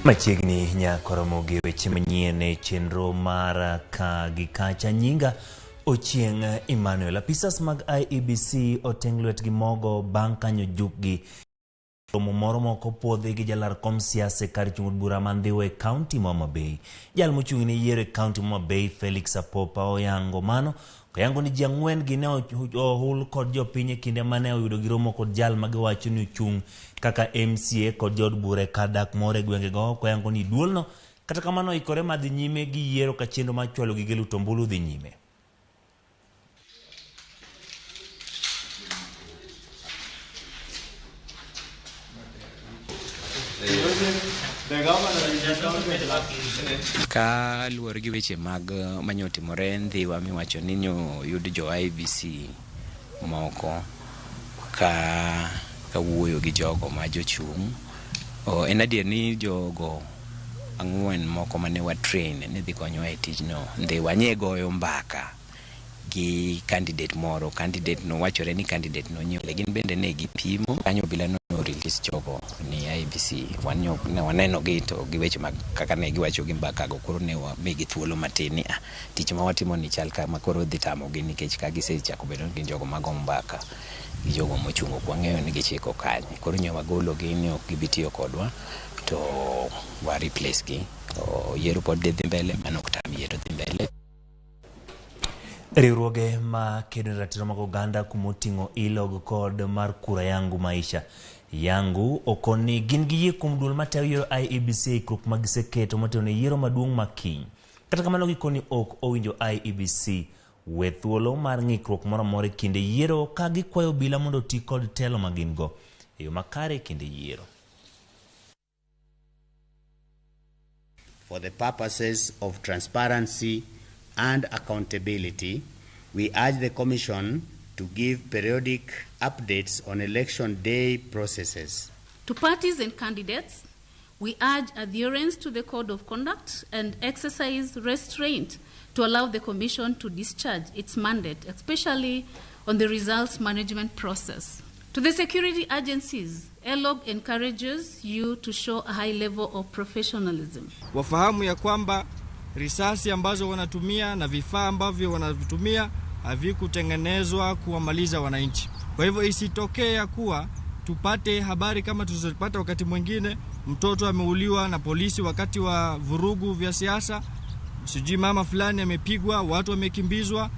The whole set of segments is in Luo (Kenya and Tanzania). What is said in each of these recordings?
Machiegni nyakoromogi weche manyien chenro mar ka gi kacha nyinga Ochieng Emmanuel. Apisas mag IEBC oteng lwetgi mogo bang' kanyo jukgi romo moro moko puodhi gi jalar kom siasa kar chung bura mandhiwe kaunti ma Homa Bay. Jal mochung' ne yiero kaunti ma Homa Bay Felix Apopa oyango mano koyango ni ji ang'wen gi ne ohul kod jopiny e kinde mane oyudo giromo kod jal magiwacho ni ochung' kaka MCA kod jod bura kadak more gwenge go koyango ni duolno kata kamano ikore madhi nyime gi yiero ka chenro mar chwalo gige luto mbulu dhi nyime. Ka luwore gi weche mag manyotimore ndhiwa miwacho ni yud jo IEBC moko ka wuoyo gi jogo ma jochung' en adier ni jogo ang'wen moko mane wa train ni dhi konyo e tijno ndhiwa nye goyo mbaka gi candidate moro. Candidate no wachore ni candidate no nyole gin bende ne gipimo kanyo bila no release jogo ni IEBC waneno gi to gi weche mag kaka ne giwacho gi mbaka go koro ne migi thuolo matin ni tich ma watimo ni chal kama koro dhi tamo gi nikech ka gisechako bedo gi jogo mag mbaka gi jogo mochungo kwa ng'eyo ni gichiko kanye koro nyawa golo gi ni ok gibitiyo kodwa to wa replace gi to yiero pod dhi mbele mano kutam yiero dhi mbele. Riwruoge ma kedo ratiro mag oganda kumoting'o ilog kod mar kura yangu maisha yangu okoni gin gi yie kuom duol matayo yiero IEBC ikruok ma giseketo motelo yiero maduong' makiny. Kata kamano gikoni ok owinjo IEBC we thuolo mar ng'ikruok moro amora kinde yiero ka gikwayo bila mondo ti kod telo magin go e yo makare kinde yiero. For the purposes of transparency and accountability, we urge the Commission to give periodic updates on election day processes. To parties and candidates, we urge adherence to the Code of Conduct and exercise restraint to allow the Commission to discharge its mandate, especially on the results management process. To the security agencies, ELOG encourages you to show a high level of professionalism. Wafahamu ya kwamba risasi ambazo wanatumia na vifaa ambavyo wanavitumia havikutengenezwa kuwamaliza wananchi. Kwa hivyo isitokee ya kuwa tupate habari kama tulizopata wakati mwingine mtoto ameuliwa na polisi wakati wa vurugu vya siasa, sijui mama fulani amepigwa, watu wamekimbizwa.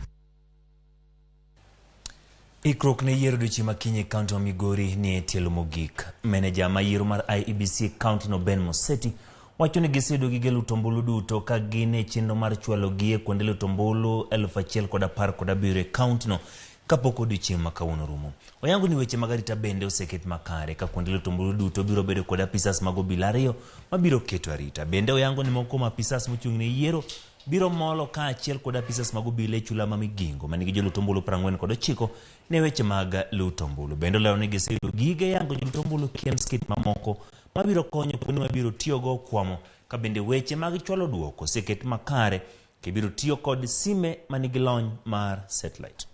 Ikruok ne yiero duchi makinye kaunti wa Migori ni etielo mogik. Meneja ma yiero mar IEBC kaunti no Ben Moseti wacho ni gisedo gige luto mbulu duto ka gine chenro mar chwalo gie kuonde luto mbulu 1017 kaunti no kapok odiochieng' ma kawuono rumo. Oyango ni weche mag arita bende oseket makare ka kuonde luto mbulu duto biro bedo kod apisas mag obila ariyo mabiro keto arita. Bende oyango ni moko ma apisas mochung' ne yiero biro molo ka achiel kod apisas mag obila e chula ma Migingo manigi joluto mbulu 49 ne weche mag luto mbulu. Bende olero ni gisedo gige yango joluto mbulu kiem skit mamoko mabiro konyo kuonde mabiro tiyogo kwamo ka bende weche mag chwalo duoko seket makare kibiro tiyo kod sime manigi lony mar satellite.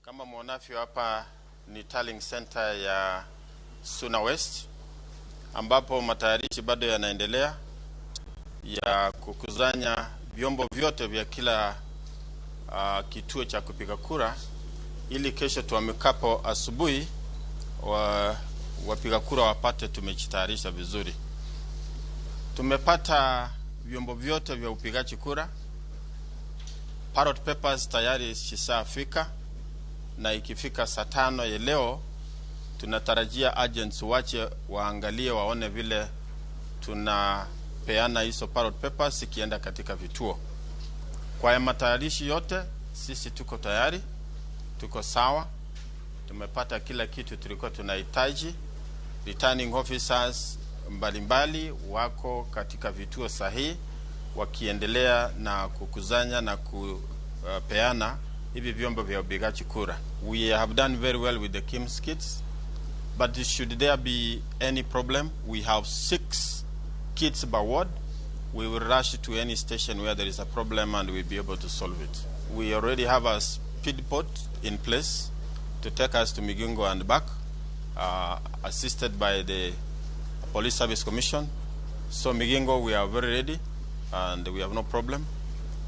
Kama mwonafyo hapa ni tallying center ya Suna West ambapo matayarishi bado yanaendelea ya kukusanya vyombo vyote vya kila kituo cha kupiga kura ili kesho tuamkapo asubuhi wapiga kura wapate tumejitayarisha vizuri. Tumepata vyombo vyote vya upigaji kura. Ballot papers tayari zishafika na ikifika saa 5 ya leo tunatarajia agents wache waangalie waone vile tunapeana hizo ballot papers ikienda katika vituo. Kwa ya matayarishi yote sisi tuko tayari, tuko sawa. Tumepata kila kitu tulikuwa tunahitaji. Returning officers mbalimbali wako katika vituo sahihi wakiendelea na kukusanya na kupeana hivi vyombo vya upigaji kura. We have done very well with the KIMS kits, but should there be any problem, we have 6 kits per ward. We will rush to any station where there is a problem and we'll be able to solve it. We already have a speed boat in place to take us to Migingo and back, assisted by the Police Service Commission. So Migingo, we are very ready and we have no problem.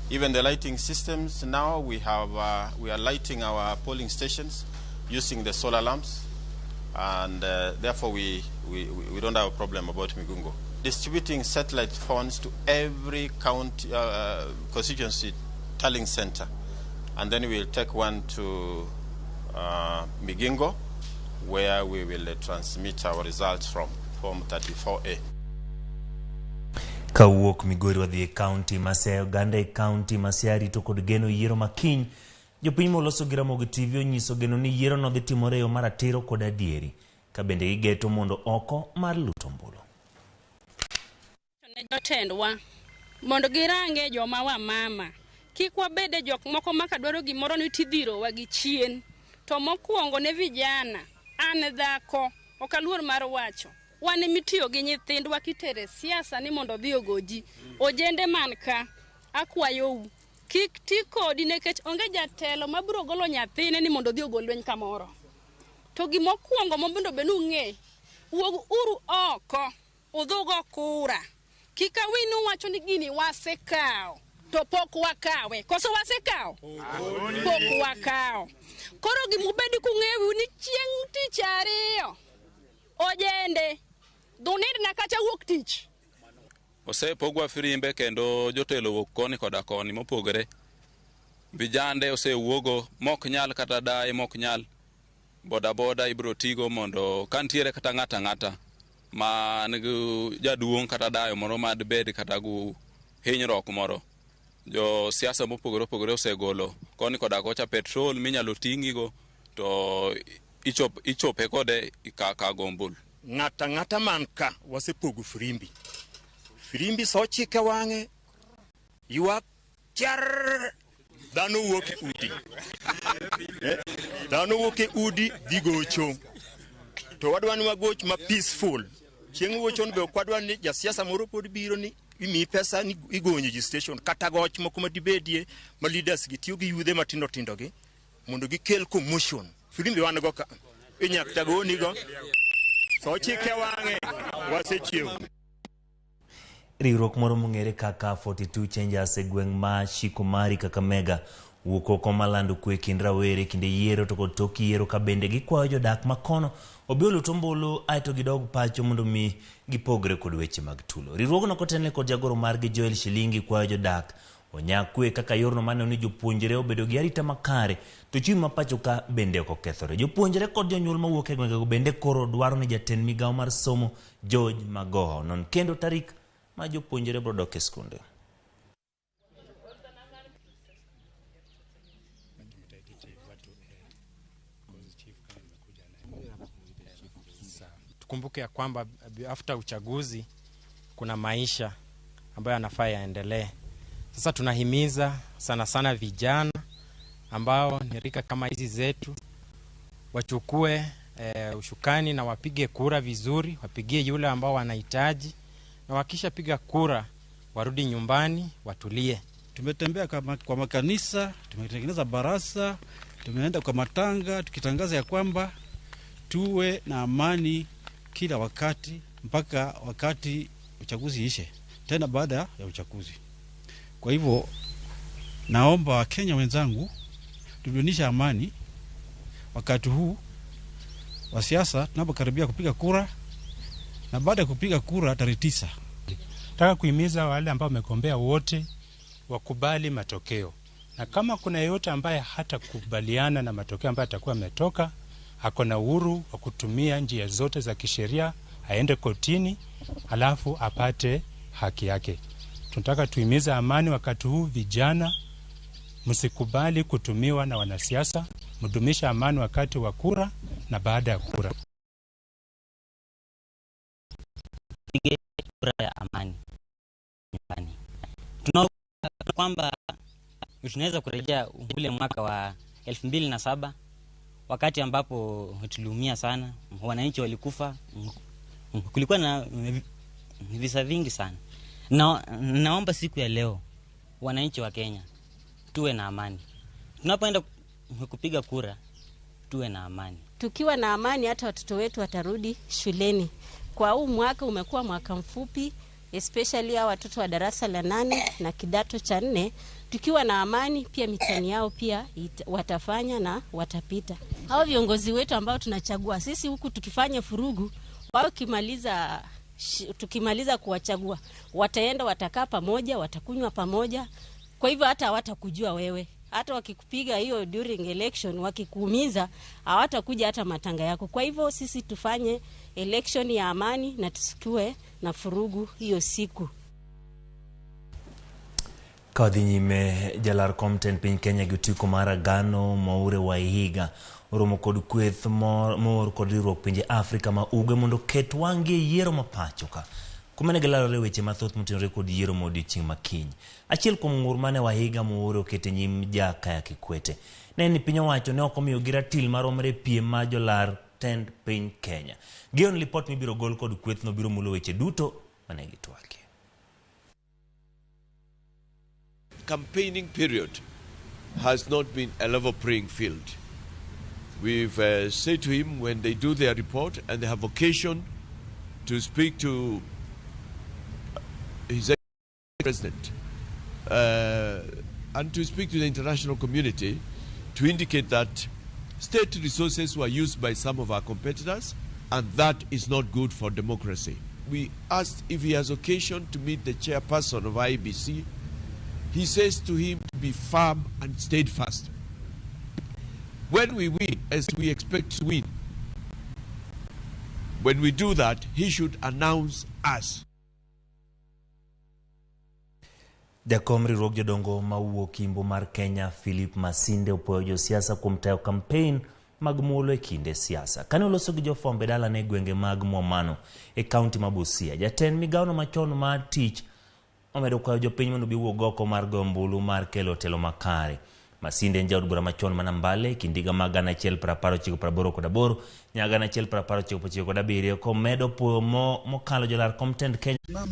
Even the lighting systems now, we are lighting our polling stations using the solar lamps, and therefore we don't have a problem about Migungo. Distributing satellite phones to every county constituency tallying center, and then we'll take one to Migingo, where we will transmit our results from Form 34A. Kawuok Migori wadhi e county Masaya Uganda e county Masiari to kod geno yiero makiny. Jopiny moloso gi Ramogi TV onyiso geno ni yiero no dhi timore e yo maratiro kod adieri, ka bende gigeto mondo oko mar luto mbulu. Ne jotendwa mondo girange joma wa mama, kik wabede jok moko maka dwaro gimoro ni tidhiro wa gi chien. To mokwongo ne vijana, an dhako okaluor mar wacho, wan mitiyo gi nyithindwa kitere siasa ni mondo dhi ogoji. Ojende man ka akwayo kik ti kodi nekech onge jatelo mabiro golo nyathine ni mondo dhi ogol lweny kamoro. To gimokwongo mondo benu ng'e, wuog uru oko udhugo kura. Kika winu wacho ni gini wasekao to pok wakawe. Koso wasekao? Pok wakao. Koro gimubedi kung'ewu ni chieng' tich ariyo ojende dunir na kacha wuok tich. Osepogwa firimbe kendo jotelo wuok koni koda koni mopogore. Vijande osewuogo mok nyal kata dai mok nyal. Boda ibro tigo mondo kantiere kata ng'ata ma nigi jaduong' kata dayo moro mad bed kata gu hinyruok moro. Jo siasa mopogore osegolo koni koda kocha petrol minyalo ting'igo to ichope kode ikaka gombul. Ng'ata man ka wasepogo firimbi so chike wang'e ywak char dhano wuok e udi. Dhano wuok e udi dhi gocho, to wadwani wagoch ma peaceful. Chieng' wuochon be kwadwani ni jasiasa moro pod biro ni imi pesa ni igonyo ji station kata goch moko madibedie ma leaders gitiyo gi yudhe matindo gi mondo gikel commotion. Firimbi wan go ka inyakta goni go so chike wang'e wasechiew. Riwruok moro mong'ere kaka 42 Changes e gweng' ma Shikomari Kakamega wuok oko malando kwe kind rawere kinde yiero to kod tok yiero, ka bende gikwayo jodak makono obi oluto ombulu aeto gidog pacho mondo mi gipogre kod weche mag tulo. Riwruogno kotenle kod jagoro margi Joel Shilingi kwayo jodak onyak kwe kaka yorno mane ni jopuonjre obedo gi arita makare to chiemo ma pacho ka bende ok okethore. Jopuonjre kod jonyuol mawuok e gwengego bende koro dwaro ni jatend migawo mar somo George Magoha non kendo tarik ma jopuonjre bro dok e skunde. Tukumbuke ya kwamba after uchaguzi kuna maisha ambayo yanafaa yaendelee. Sasa tunahimiza sana vijana ambao ni rika kama hizi zetu wachukue ushukani na wapige kura vizuri, wapigie yule ambao wanahitaji, na wakisha piga kura warudi nyumbani watulie. Tumetembea kwa makanisa, tumetengeneza barasa, tumeenda kwa matanga tukitangaza ya kwamba tuwe na amani kila wakati mpaka wakati uchaguzi ishe, tena baada ya uchaguzi. Kwa hivyo naomba Wakenya wenzangu tudunisha amani wakati huu wa siasa tunapokaribia kupiga kura, na baada ya kupiga kura tarehe 9. Nataka kuhimiza wale ambao wamegombea wote wakubali matokeo, na kama kuna yeyote ambaye hata kubaliana na matokeo ambayo atakuwa ametoka, ako na uhuru wa kutumia njia zote za kisheria, aende kotini alafu apate haki yake. Tunataka tuhimiza amani wakati huu. Vijana, msikubali kutumiwa na wanasiasa, mdumisha amani wakati wa kura na baada ya kura. Kura ya amani nyumbani. Tunaona kwamba tunaweza kurejea ule mwaka wa 2007 wakati ambapo tuliumia sana, wananchi walikufa, kulikuwa na visa vingi sana. Naomba siku ya leo wananchi wa Kenya tuwe na amani. Tunapoenda kupiga kura tuwe na amani. Tukiwa na amani hata watoto wetu watarudi shuleni. kwa huu mwaka umekuwa mwaka mfupi, especially hao watoto wa darasa la 8 na kidato cha 4, tukiwa na amani, pia mitihani yao pia watafanya na watapita. Hao viongozi wetu ambao tunachagua sisi huku tukifanya furugu, wao tukimaliza kuwachagua, wataenda watakaa pamoja, watakunywa pamoja. Kwa hivyo hata hawatakujua wewe. Hata wakikupiga hiyo during election, wakikuumiza, hawatakuja hata matanga yako. Kwa hivyo sisi tufanye election ya amani na tusikue na furugu hiyo siku. Kadhi nyime jalar komten piny Kenya gitiko mara gano maure wa higa oromo kod kweth mor kod riwruok pinje Afrika ma ugwe mondo ket wangi yiero mapacho ka kumene gilalore weche mathoth motenore kod yiero modiochieng' makiny. Achiel kuom ng'ur mane Wahiga maure okete nyim Jakaya Kikwete ne ni piny owacho ne ok omiyo gi ratil maromre piem ma jolar tend piny Kenya. Gion lipot mibiro gol kod kweth no biro mulo weche duto mane gitwake. Campaigning period has not been a level playing field. We've said to him when they do their report and they have occasion to speak to his president and to speak to the international community to indicate that state resources were used by some of our competitors and that is not good for democracy. We asked if he has occasion to meet the chairperson of IEBC. He says to him to be firm and steadfast. When we win, as we expect to win, when we do that, he should announce us. Jakom riwruok jodongo mawuok Kimbo mar Kenya Philip Masinde opoyo josiasa kuom tayo campaign mag mulo e kinde siasa. Kane oloso gi jofwambo dala ne gwenge mag Mwamano e kaunti ma Busia, jatend migawono machon mar tich omedo kwayo jopiny mondo biwuog oko mar gombulu mar kelo telo makare. Masinde en jaod bura machon manambale kindiga mag 1988 nyaga 1997 komedo puoyo mokalo jolar komtend Kenya